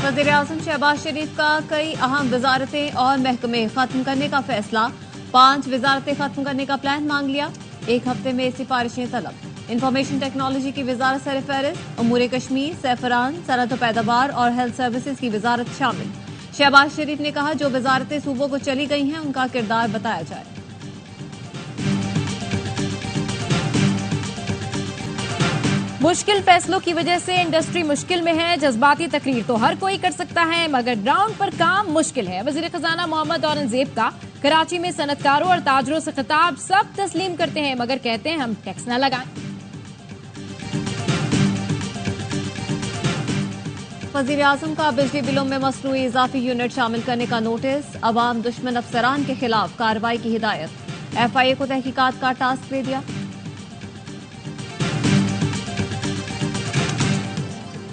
वज़ीर-ए-आज़म शहबाज शरीफ का कई अहम वजारतें और महकमे खत्म करने का फैसला। 5 वजारतें खत्म करने का प्लान मांग लिया। 1 हफ्ते में सिफारिशें तलब। इंफॉर्मेशन टेक्नोलॉजी की वजारत सरफहरिस्त, उमूर कश्मीर, सैफरान, सनअत व पैदावार और हेल्थ सर्विसेज की वजारत शामिल। शहबाज शरीफ ने कहा, जो वजारतें सूबों को चली गई हैं उनका किरदार बताया जाए। मुश्किल फैसलों की वजह से इंडस्ट्री मुश्किल में है। जज्बाती तकरीर तो हर कोई कर सकता है, मगर ग्राउंड पर काम मुश्किल है। वजीर खजाना मोहम्मद औरंगजेब का कराची में सनतकारों और ताजरों से खिताब। सब तस्लीम करते हैं मगर कहते हैं हम टैक्स न लगाएं। वज़ीर-ए-आज़म का बिजली बिलों में मसनूई इजाफी यूनिट शामिल करने का नोटिस। अवाम दुश्मन अफसरान के खिलाफ कार्रवाई की हिदायत। FIA को तहकीकात का टास्क दे दिया।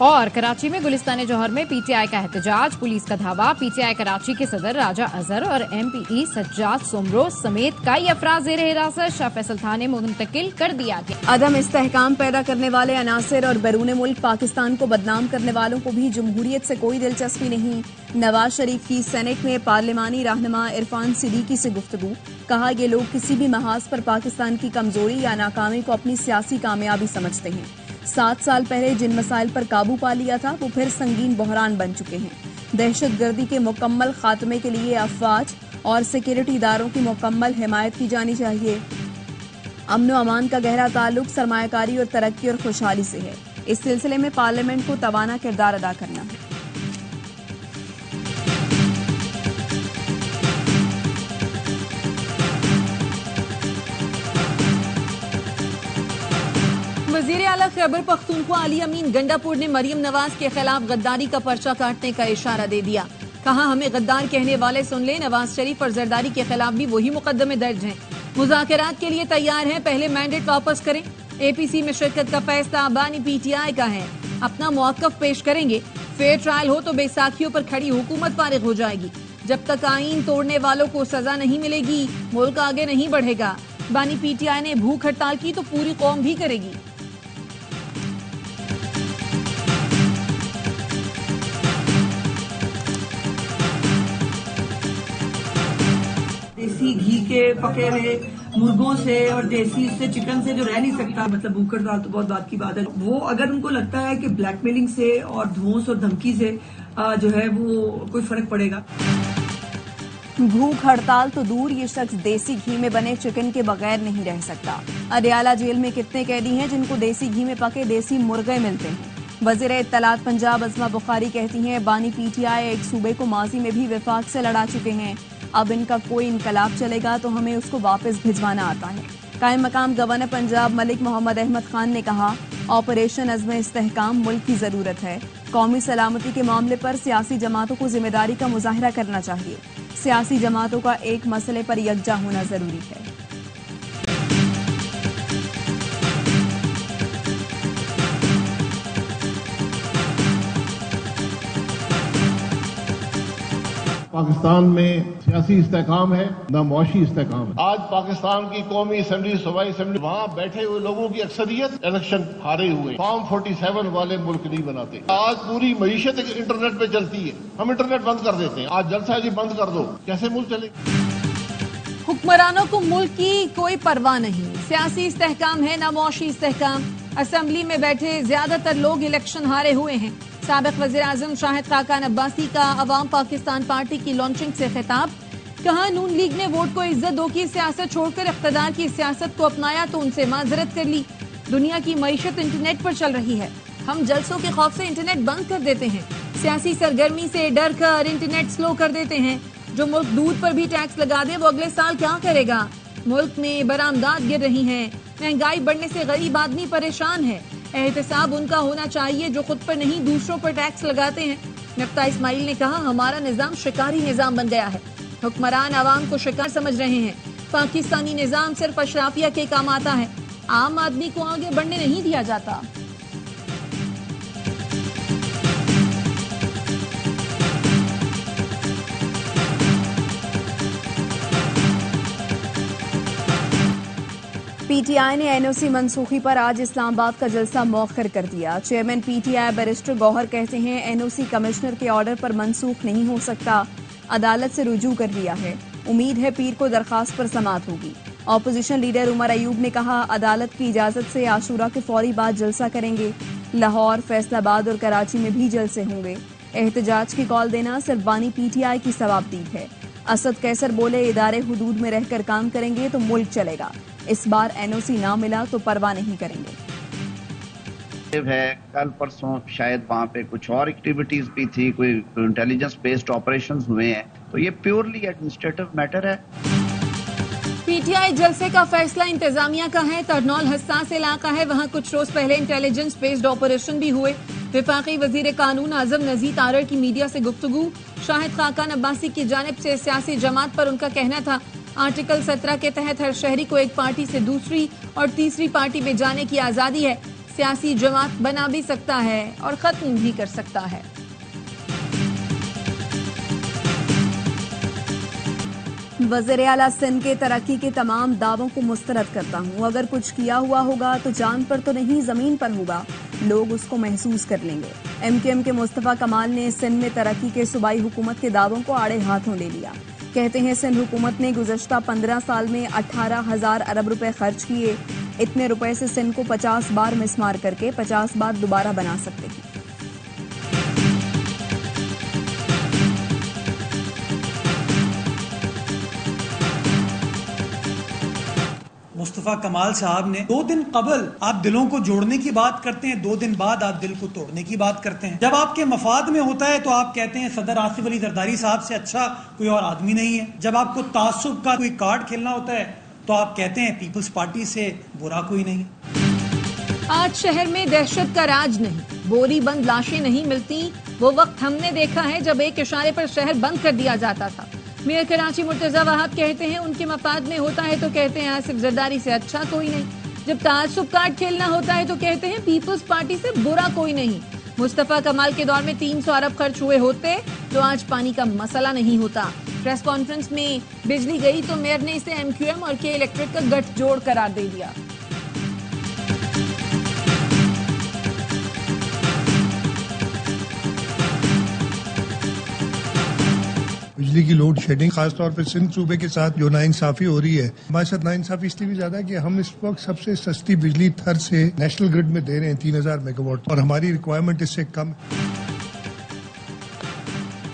और कराची में गुलिस्तान जौहर में PTI का एहतजाज। पुलिस का धावा। PTI कराची के सदर राजा अजहर और MPE सज्जाद सोमरो समेत कई अफराद ज़ेर हिरासत। शाह फैसल थाने मुंतकिल कर दिया गया। अदम इस्तेहकाम पैदा करने वाले अनासिर और बैरून मुल्क पाकिस्तान को बदनाम करने वालों को भी जमहूरियत से कोई दिलचस्पी नहीं। नवाज शरीफ की सेनेट में पार्लिमानी रहनुमा इरफान सिद्दीकी से गुफ्तगू। कहा, ये लोग किसी भी महाज पर पाकिस्तान की कमजोरी या नाकामी को अपनी सियासी कामयाबी समझते हैं। 7 साल पहले जिन मसाइल पर काबू पा लिया था वो फिर संगीन बहरान बन चुके हैं। दहशतगर्दी के मुकम्मल खात्मे के लिए अफवाज और सिक्योरिटी इदारों की मुकम्मल हिमायत की जानी चाहिए। अमन व अमान का गहरा ताल्लुक सरमायाकारी और तरक्की और खुशहाली से है। इस सिलसिले में पार्लियामेंट को तवाना किरदार अदा करना है। वज़ीर आला खैबर पख्तूनख्वा अली अमीन गंडापुर ने मरियम नवाज के खिलाफ गद्दारी का पर्चा काटने का इशारा दे दिया। कहा, हमें गद्दार कहने वाले सुन ले। नवाज शरीफ और जरदारी के खिलाफ भी वही मुकदमे दर्ज हैं। मुज़ाकरात के लिए तैयार हैं, पहले मैंडेट वापस करें। APC में शिरकत का फैसला बानी PTI का है। अपना मौक़िफ़ पेश करेंगे। फेयर ट्रायल हो तो बैसाखियों पर खड़ी हुकूमत फारिग हो जाएगी। जब तक आईन तोड़ने वालों को सजा नहीं मिलेगी, मुल्क आगे नहीं बढ़ेगा। बानी PTI ने भूख हड़ताल की तो पूरी कौम भी करेगी। देसी घी के पके हुए मुर्गों से और देसी से चिकन से जो रह नहीं सकता, मतलब भूख हड़ताल तो बहुत बात की बात है। वो अगर उनको लगता है कि ब्लैकमेलिंग से और धौंस और धमकी से जो है वो कोई फर्क पड़ेगा। भूख हड़ताल तो दूर, ये शख्स देसी घी में बने चिकन के बगैर नहीं रह सकता। अडयाला जेल में कितने कैदी हैं जिनको देसी घी में पके देसी मुर्गे मिलते हैं। वज़ीर इत्तलात पंजाब अज़मा बुखारी कहती हैं, बानी PTI एक सूबे को माजी में भी विफाक से लड़ा चुके हैं। अब इनका कोई इनकलाब चलेगा तो हमें उसको वापस भिजवाना आता है। कायम मकाम गवर्नर पंजाब मलिक मोहम्मद अहमद खान ने कहा, ऑपरेशन अज़्म इस्तेहकाम मुल्क की जरूरत है। कौमी सलामती के मामले पर सियासी जमातों को जिम्मेदारी का मुजाहरा करना चाहिए। सियासी जमातों का एक मसले पर यकजा होना जरूरी है। पाकिस्तान में सियासी इस्तेहकाम है, न मुआशी इस्तेहकाम है। आज पाकिस्तान की कौमी असम्बली, सूबाई असम्बली, वहाँ बैठे हुए लोगों की अक्सरियत इलेक्शन हारे हुए। फॉर्म 47 वाले मुल्क नहीं बनाते। आज पूरी मईशत इंटरनेट पे चलती है, हम इंटरनेट बंद कर देते हैं। आज जलसा जी बंद कर दो, कैसे मुल्क चलेगा? हुक्मरानों को मुल्क की कोई परवाह नहीं। सियासी इस्तेहकाम है ना मुआशी इस्तेहकाम। असम्बली में बैठे ज्यादातर लोग इलेक्शन हारे हुए हैं। साबिक वज़ीर-ए-आज़म शाहिद खाकान अब्बासी का अवाम पाकिस्तान पार्टी की लॉन्चिंग से खिताब। कहा, नून लीग ने वोट को इज्जत दो की सियासत छोड़कर इख्तिदार की सियासत को अपनाया तो उनसे माजरत कर ली। दुनिया की मईशत इंटरनेट पर चल रही है, हम जलसों के खौफ से इंटरनेट बंद कर देते हैं। सियासी सरगर्मी से डर कर इंटरनेट स्लो कर देते हैं। जो मुल्क दूध पर भी टैक्स लगा दे वो अगले साल क्या करेगा? मुल्क में बरामदात गिर रही हैं। महंगाई बढ़ने से गरीब आदमी परेशान है। एहतसाब उनका होना चाहिए जो खुद पर नहीं दूसरों पर टैक्स लगाते हैं। नफ्ता इस्माइल ने कहा, हमारा निजाम शिकारी निजाम बन गया है। हुक्मरान आवाम को शिकार समझ रहे हैं। पाकिस्तानी निजाम सिर्फ अशराफिया के काम आता है, आम आदमी को आगे बढ़ने नहीं दिया जाता। पीटीआई ने एनओसी मनसूखी पर आज इस्लामाबाद का जलसा मौखर कर दिया। चेयरमैन पीटीआई बैरिस्टर गौहर कहते हैं एनओसी कमिश्नर के ऑर्डर पर मनसूख नहीं हो सकता, अदालत से रुजू कर लिया है। उम्मीद है पीर को दरखास्त पर समाअत होगी। ऑपोजिशन लीडर उमर अयूब ने कहा अदालत की इजाजत से आशूरा के फौरी बाद जलसा करेंगे। लाहौर, फैसलाबाद और कराची में भी जलसे होंगे। एहतजाज की कॉल देना सिर्फ बानी पीटीआई की सवाबदीद है। असद कैसर बोले इदारे हुदूद में रहकर काम करेंगे तो मुल्क चलेगा। इस बार एनओसी ना मिला तो परवाह नहीं करेंगे। है कल परसों शायद वहाँ पे कुछ और एक्टिविटीज भी थी, कोई इंटेलिजेंस बेस्ड ऑपरेशंस हुए हैं, तो ये प्योरली एडमिनिस्ट्रेटिव मैटर है। पीटीआई जलसे का फैसला इंतजामिया का है। तरनौल हसास इलाका है, वहाँ कुछ रोज पहले इंटेलिजेंस बेस्ड ऑपरेशन भी हुए। विफाकी वजीर कानून आजम नजीर तारड़ की मीडिया से गुफ्तगू। शाहिद खाकान अब्बासी की जानिब से सियासी जमात पर उनका कहना था आर्टिकल 17 के तहत हर शहरी को एक पार्टी से दूसरी और तीसरी पार्टी में जाने की आजादी है। सियासी जमात बना भी सकता है और खत्म भी कर सकता है। वज़ीर आला सिंध के तरक्की के तमाम दावों को मुस्तरद करता हूँ। अगर कुछ किया हुआ होगा तो चांद पर तो नहीं जमीन पर होगा, लोग उसको महसूस कर लेंगे। एमक्यूएम के मुस्तफा कमाल ने सिंध में तरक्की के सूबाई हुकूमत के दावों को आड़े हाथों ले लिया। कहते हैं सिंध हुकूमत ने गुज़श्ता 15 साल में 18,000 अरब रुपए खर्च किए। इतने रुपए से सिंध को 50 बार मिसमार करके 50 बार दोबारा बना सकते हैं। मुस्तफा कमाल साहब ने 2 दिन कबल आप दिलों को जोड़ने की बात करते हैं, 2 दिन बाद आप दिल को तोड़ने की बात करते हैं। जब आपके मफाद में होता है तो आप कहते हैं सदर आसिफ अली जरदारी साहब से अच्छा कोई और आदमी नहीं है। जब आपको तासुब का कोई कार्ड खेलना होता है तो आप कहते हैं पीपल्स पार्टी से बुरा कोई नहीं। आज शहर में दहशत का राज नहीं, बोरी बंद लाशें नहीं मिलती। वो वक्त हमने देखा है जब एक इशारे पर शहर बंद कर दिया जाता था। मेयर कराची मुर्तजा वहाब कहते हैं उनके मफाद में होता है तो कहते हैं आसिफ जरदारी से अच्छा कोई नहीं। जब तासुब कार्ड खेलना होता है तो कहते हैं पीपल्स पार्टी से बुरा कोई नहीं। मुस्तफा कमाल के दौर में 300 अरब खर्च हुए होते तो आज पानी का मसला नहीं होता। प्रेस कॉन्फ्रेंस में बिजली गई तो मेयर ने इसे एमक्यूएम और के इलेक्ट्रिक का गठजोड़ करार दे दिया। बिजली की लोड शेडिंग खासतौर पर सिंध सूबे के साथ जो नाइंसाफी हो रही है, हमारे साथ नाइंसाफी इसलिए भी ज्यादा है कि हम इस वक्त सबसे सस्ती बिजली थर से नेशनल ग्रिड में दे रहे हैं 3000 मेगावाट और हमारी रिक्वायरमेंट इससे कम है।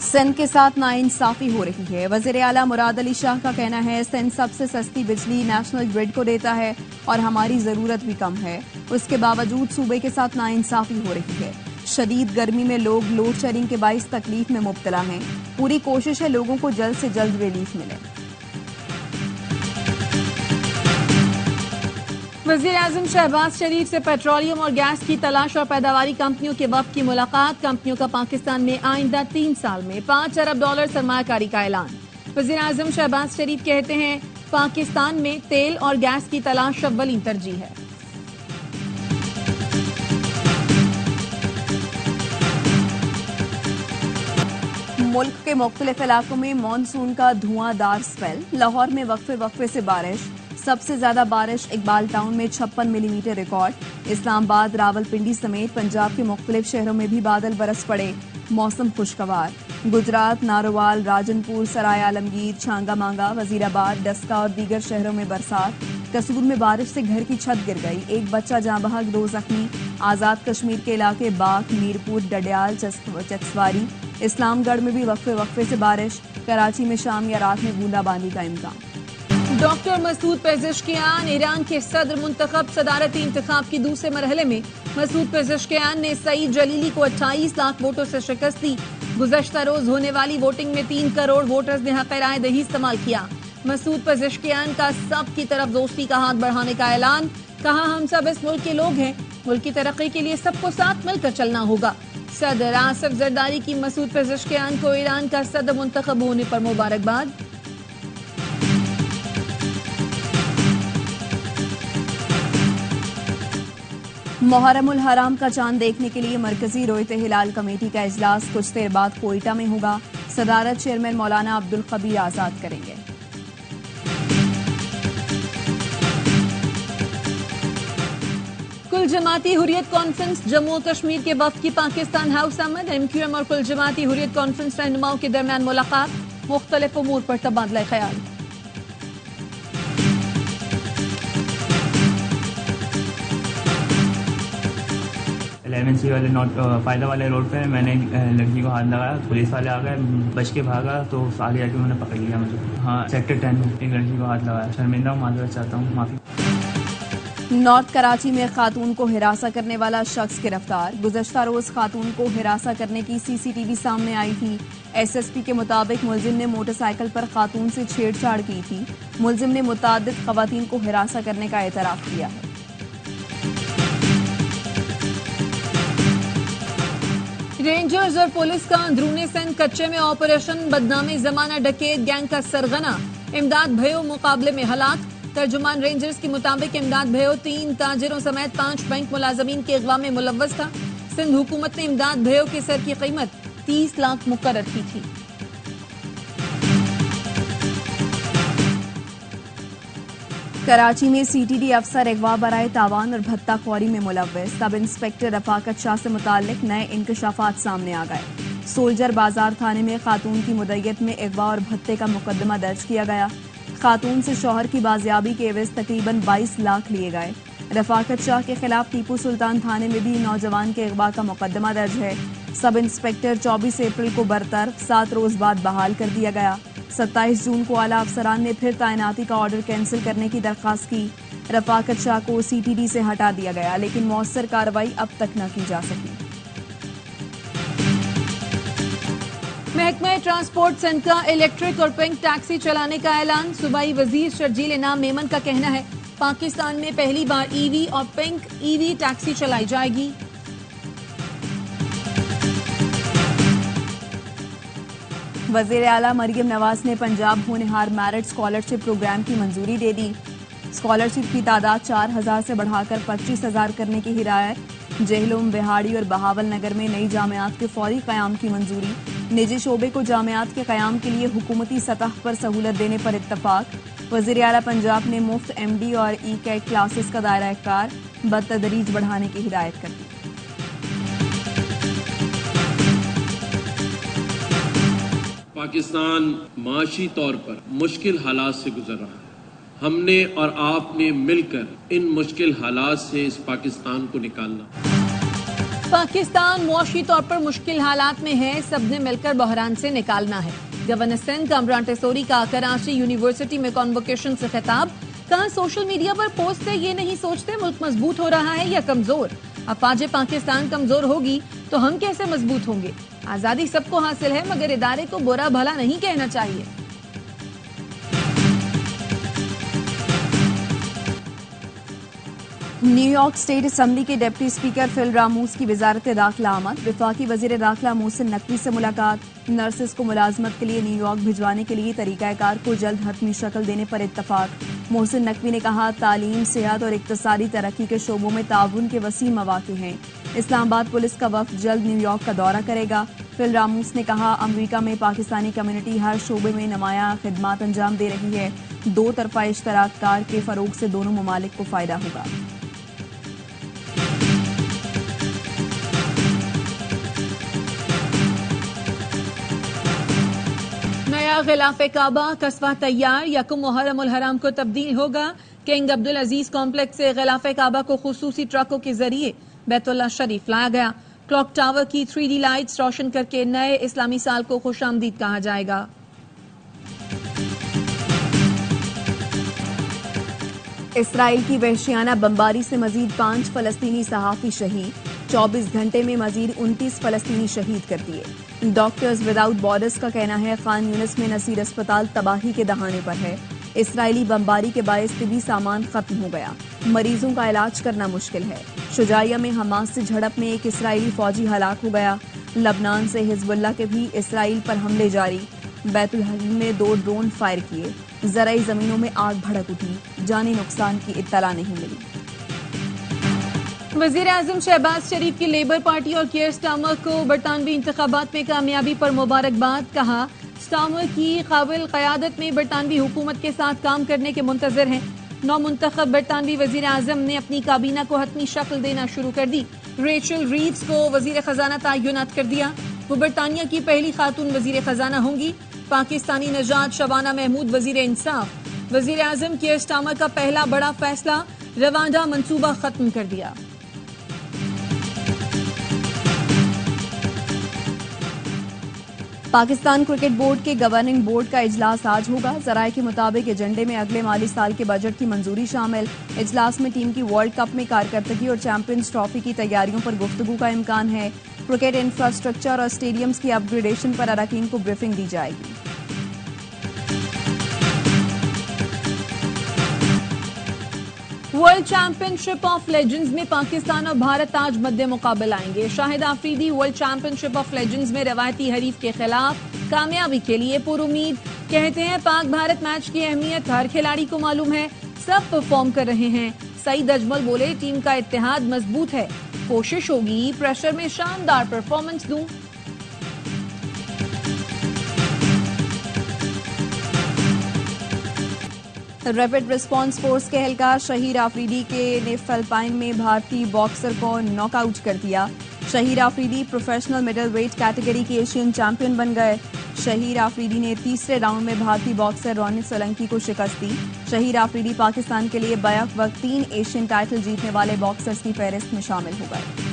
सिंध के साथ नाइंसाफी हो रही है। वज़ीर आला मुराद अली शाह का कहना है सिंध सबसे सस्ती बिजली नेशनल ग्रिड को देता है और हमारी जरूरत भी कम है। उसके बावजूद सूबे के साथ नाइंसाफी हो रही है। शदीद गर्मी में लोग लोड शेडिंग के बाइस तकलीफ में मुब्तला हैं। पूरी कोशिश है लोगों को जल्द से जल्द रिलीफ मिले। वज़ीर आज़म शहबाज शरीफ से पेट्रोलियम और गैस की तलाश और पैदावारी कंपनियों के वक्त की मुलाकात। कंपनियों का पाकिस्तान में आइंदा 3 साल में $5 अरब सरमायाकारी का ऐलान। वज़ीर आज़म शहबाज शरीफ कहते हैं पाकिस्तान में तेल और गैस की तलाश अव्वली तरजीह है। मुल्क के मुख्तलिफ इलाकों में मानसून का धुआंधार स्पेल। लाहौर में वक्फे वक्फे से बारिश। सबसे ज्यादा बारिश इकबाल टाउन में 56 मिलीमीटर रिकॉर्ड। इस्लामाबाद, रावलपिंडी समेत पंजाब के मुख्तलिफ शहरों में भी बादल बरस पड़े। मौसम खुशगवार। गुजरात, नारोवाल, राजनपुर, सराय आलमगीर, छांगा मांगा, वजीराबाद, डस्का और दीगर शहरों में बरसात। कसूर में बारिश से घर की छत गिर गई। एक बच्चा जाँ बहक, 2 जख्मी। आजाद कश्मीर के इलाके बाग, मीरपुर, डडियाल, चकसवारी, इस्लामगढ़ में भी वक्फे वक्फे से बारिश। कराची में शाम या रात में बूंदाबांदी का इम्कान। डॉक्टर मसूद पेज़ेश्कियान ईरान के सदर मुंतखब। सदारती इंतखाब के दूसरे मरहले में मसूद पेज़ेश्कियान ने सईद जलीली को 28 लाख वोटों से शिकस्त दी। गुज़श्ता रोज होने वाली वोटिंग में 3 करोड़ वोटर्स ने हक़ राय दही इस्तेमाल किया। मसूद पेज़ेश्कियान का सब की तरफ दोस्ती का हाथ बढ़ाने का ऐलान। कहा हम सब इस मुल्क के लोग हैं, मुल्क की तरक्की के लिए सबको साथ मिलकर चलना होगा। सदर आसिफ जरदारी की मसूद पेज़ेश्कियान को ईरान का सदर मुंतखब होने पर मुबारकबाद। मुहर्रमुल हराम का चांद देखने के लिए मरकजी रोयत हिलाल कमेटी का इजलास कुछ देर बाद कोयटा में होगा। सदारत चेयरमैन मौलाना अब्दुल कबीर आजाद करेंगे। कुल जमाती हुर्रियत कॉन्फ्रेंस जम्मू और कश्मीर के वफ्द की पाकिस्तान हाउस आमद। MQM और कुल जमाती हुर्रियत कॉन्फ्रेंस रहनुमाओं के दरमियान मुलाकात, मुख्तलिफ उमूर पर तबादला ख्याल। सी वाले फायदा वाले रोड पे मैंने लड़की को हाथ लगाया, पुलिस वाले आ गए, बच के भागा तो आगे आके उन्होंने पकड़ लिया मुझे। हाँ, सेक्टर 10 में एक लड़की को हाथ लगाया। शर्मिंदा हूँ, माजरत चाहता हूँ, माफी। नॉर्थ कराची में खातून को हिरासा करने वाला शख्स गिरफ्तार। गुज़श्ता रोज खातून को हिरासा करने की CCTV सामने आई थी। SSP के मुताबिक मुलजिम ने मोटरसाइकिल पर खातून से छेड़छाड़ की थी। मुलजिम ने मुताद्दिद खवातीन को हिरासा करने का एतराफ किया है। रेंजर्स और पुलिस का अंदरूनी सिंध कच्चे में ऑपरेशन, बदनामी जमाना डकैत गैंग का सरगना। इमदाद भयो मुकाबले में हलाक। तर्जुमान रेंजर्स के मुताबिक इमदाद भयो 3 ताजिरों समेत 5 बैंक मुलाजमीन के अगवा में मुलव्वस था। सिंध हुकूमत ने इमदाद भयो के सर की कीमत 30 लाख मुकर्रर की थी। कराची में CTD अफसर अगवा बराए तावान और भत्ता खौरी में मुलव्वस। सब इंस्पेक्टर रफाकत शाह से मुताल्लिक नए इंकशाफात सामने आ गए। सोल्जर बाजार थाने में खातून की मुद्दत में अगवा और भत्ते का मुकदमा दर्ज किया गया। खातून से शौहर की बाजियाबी के एवज तकरीबन 22 लाख लिए गए। रफाकत शाह के खिलाफ टीपू सुल्तान थाने में भी नौजवान के अगवा का मुकदमा दर्ज है। सब इंस्पेक्टर 24 अप्रैल को बरतरफ, 7 रोज बाद बहाल कर दिया गया। 27 जून को आला अफसरान ने फिर तैनाती का ऑर्डर कैंसिल करने की दरख्वास्त की। रफाकत शाह को CTD से हटा दिया गया, लेकिन मौसर कार्रवाई अब तक न की जा सकी। महकमा ट्रांसपोर्ट सिंध का इलेक्ट्रिक और पिंक टैक्सी चलाने का ऐलान। सूबाई वजीर शर्जील इनाम मेमन का कहना है पाकिस्तान में पहली बार EV और पिंक EV टैक्सी चलाई जाएगी। वज़ीर आला मरियम नवाज ने पंजाब होनहार मेरिट स्कॉलरशिप प्रोग्राम की मंजूरी दे दी। स्कॉलरशिप की तादाद 4000 से बढ़ाकर 25000 करने की हिदायत। जहलुम, बिहाड़ी और बहावल नगर में नई जामियात के फौरी क़याम की मंजूरी। निजी शोबे को जामियात के क़याम के लिए हुकूमती सतह पर सहूलत देने पर इत्तफाक। वज़ीर आला पंजाब ने मुफ्त MD और ECAT क्लासेस का दायरा कार बतदरीज बढ़ाने की हिदायत कर दी। पाकिस्तान माशी तौर पर मुश्किल हालात से गुजर रहा है। हमने और आपने मिलकर इन मुश्किल हालात से इस पाकिस्तान को निकालना। पाकिस्तान मुआशी तौर पर मुश्किल हालात में है, सबने मिलकर बहरान से निकालना है। गवर्नर सिंध कामरान टेसोरी का कराची यूनिवर्सिटी में कॉन्वोकेशन से खिताब। कहा सोशल मीडिया पर पोस्ट है, ये नहीं सोचते मुल्क मजबूत हो रहा है या कमजोर। अफवाज पाकिस्तान कमजोर होगी तो हम कैसे मजबूत होंगे। आजादी सबको हासिल है, मगर इदारे को बुरा भला नहीं कहना चाहिए। न्यूयॉर्क स्टेट असम्बली के डिप्टी स्पीकर फिल रामूस की वजारत दाखिला आमद। वफाकी वजीर दाखिला मोहसिन नकवी से मुलाकात। नर्सेस को मुलाजमत के लिए न्यूयॉर्क भिजवाने के लिए तरीकाकार को जल्द हतमी शक्ल देने पर इत्तफाक। मोहसिन नकवी ने कहा तालीम, सेहत और इक्तसादी तरक्की के शोबों में ताउन के वसी मौके हैं। इस्लामाबाद पुलिस का वफ्द जल्द न्यूयॉर्क का दौरा करेगा। फिल रामूस ने कहा अमरीका में पाकिस्तानी कम्युनिटी हर शोबे में नुमाया खिदमात अंजाम दे रही है। 2 तरफा इश्तराक कार के फरोग से दोनों ममालिक को फायदा होगा। नया गिलाफ काबा कस्बा तैयार। यकुम मुहर्रम उल हराम को तब्दील होगा। किंग अब्दुल अजीज कॉम्प्लेक्स से गिलाफ काबा को खुसूसी ट्रकों के जरिए बैतुल्लाह शरीफ लाया गया। क्लॉक टावर की 3D लाइट्स रोशन करके नए इस्लामी साल को खुशामदीद कहा जाएगा। इसराइल की वहशियाना बमबारी से मजीद 5 फलस्तीनी सहाफ़ी शहीद। 24 घंटे में मजीद 29 फलस्तीनी शहीद कर दिए। डॉक्टर्स विदाउट बॉर्डर्स का कहना है खान यूनिस में नसीर अस्पताल तबाही के दहाने पर है। इसराइली बमबारी के बायस तिबी सामान खत्म हो गया। मरीजों का इलाज करना मुश्किल है। शुजाइया में हमास से झड़प में एक इसराइली फौजी हलाक हो गया। लबनान से हिजबुल्लाह के भी इसराइल पर हमले जारी। बैतुल हकीम में 2 ड्रोन फायर किए। ज़राई जमीनों में आग भड़क उठी। जानी नुकसान की इत्तला नहीं मिली। वजीर आजम शहबाज शरीफ की लेबर पार्टी और कियर स्टार्मर को बरतानवी इंतखाबात में कामयाबी पर मुबारकबाद। कहा स्टार्मर की काबिल क़यादत में बरतानवी हुकूमत के साथ काम करने के मुंतज़िर हैं। नौमुंतखब बरतानवी वजीर आजम ने अपनी काबीना को हतमी शक्ल देना शुरू कर दी। रेचल रीव्स को वजीर खजाना तयनात कर दिया। वो बरतानिया की पहली खातून वजीर खजाना होंगी। पाकिस्तानी नजात शबाना महमूद वजीर इंसाफ। वजीर आजम कीयर स्टार्मर का पहला बड़ा फैसला, रवांडा मंसूबा खत्म कर दिया। पाकिस्तान क्रिकेट बोर्ड के गवर्निंग बोर्ड का इजलास आज होगा। जराये के मुताबिक एजेंडे में अगले माली साल के बजट की मंजूरी शामिल। इजलास में टीम की वर्ल्ड कप में कारकर्दगी और चैंपियंस ट्रॉफी की तैयारियों पर गुफ्तगू का इम्कान है। क्रिकेट इंफ्रास्ट्रक्चर और स्टेडियम्स की अपग्रेडेशन पर अरकान को ब्रीफिंग दी जाएगी। वर्ल्ड चैंपियनशिप ऑफ लेजेंड्स में पाकिस्तान और भारत आज मध्य मुकाबला आएंगे। Shahid Afridi world championship of legends में रवायती हरीफ के खिलाफ कामयाबी के लिए पुरुमीद। कहते हैं पाक भारत मैच की अहमियत हर खिलाड़ी को मालूम है, सब परफॉर्म कर रहे हैं। सईद अजमल बोले टीम का इत्तेहाद मजबूत है, कोशिश होगी प्रेशर में शानदार परफॉर्मेंस दूं। रैपिड रिस्पांस फोर्स के एहलकार शहीर आफरीदी ने फिलिपाइन में भारतीय बॉक्सर को नॉकआउट कर दिया। Shaheer Afridi professional middle weight category के एशियन चैंपियन बन गए। शहीर आफरीदी ने तीसरे राउंड में भारतीय बॉक्सर रोनित सोलंकी को शिकस्त दी। शहीर आफरीदी पाकिस्तान के लिए बैक वक्त 3 एशियन टाइटल जीतने वाले बॉक्सर्स की फहरिस्त में शामिल हो गए।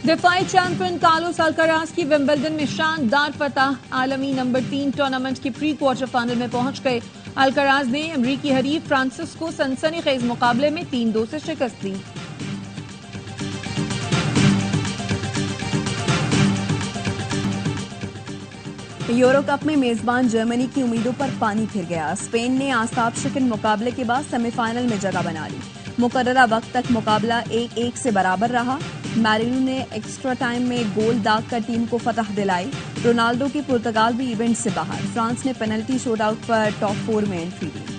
दिफाई चैंपियन कार्लोस अल्काराज की विंबलडन में शानदार फतह। आलमी नंबर 3 टूर्नामेंट के प्री क्वार्टर फाइनल में पहुंच गए। अल्काराज ने अमरीकी हरीफ फ्रांसिस को सनसनीखेज मुकाबले में 3-2 से शिकस्त दी। यूरो कप में मेजबान जर्मनी की उम्मीदों पर पानी फिर गया। स्पेन ने आसाब शिकन मुकाबले के बाद सेमीफाइनल में जगह बना ली। मुकर्ररा वक्त तक मुकाबला 1-1 से बराबर रहा। मैरिनो ने एक्स्ट्रा टाइम में गोल दागकर टीम को फतह दिलाई। रोनाल्डो की पुर्तगाल भी इवेंट से बाहर। फ्रांस ने पेनल्टी शूटआउट पर टॉप 4 में एंट्री दी।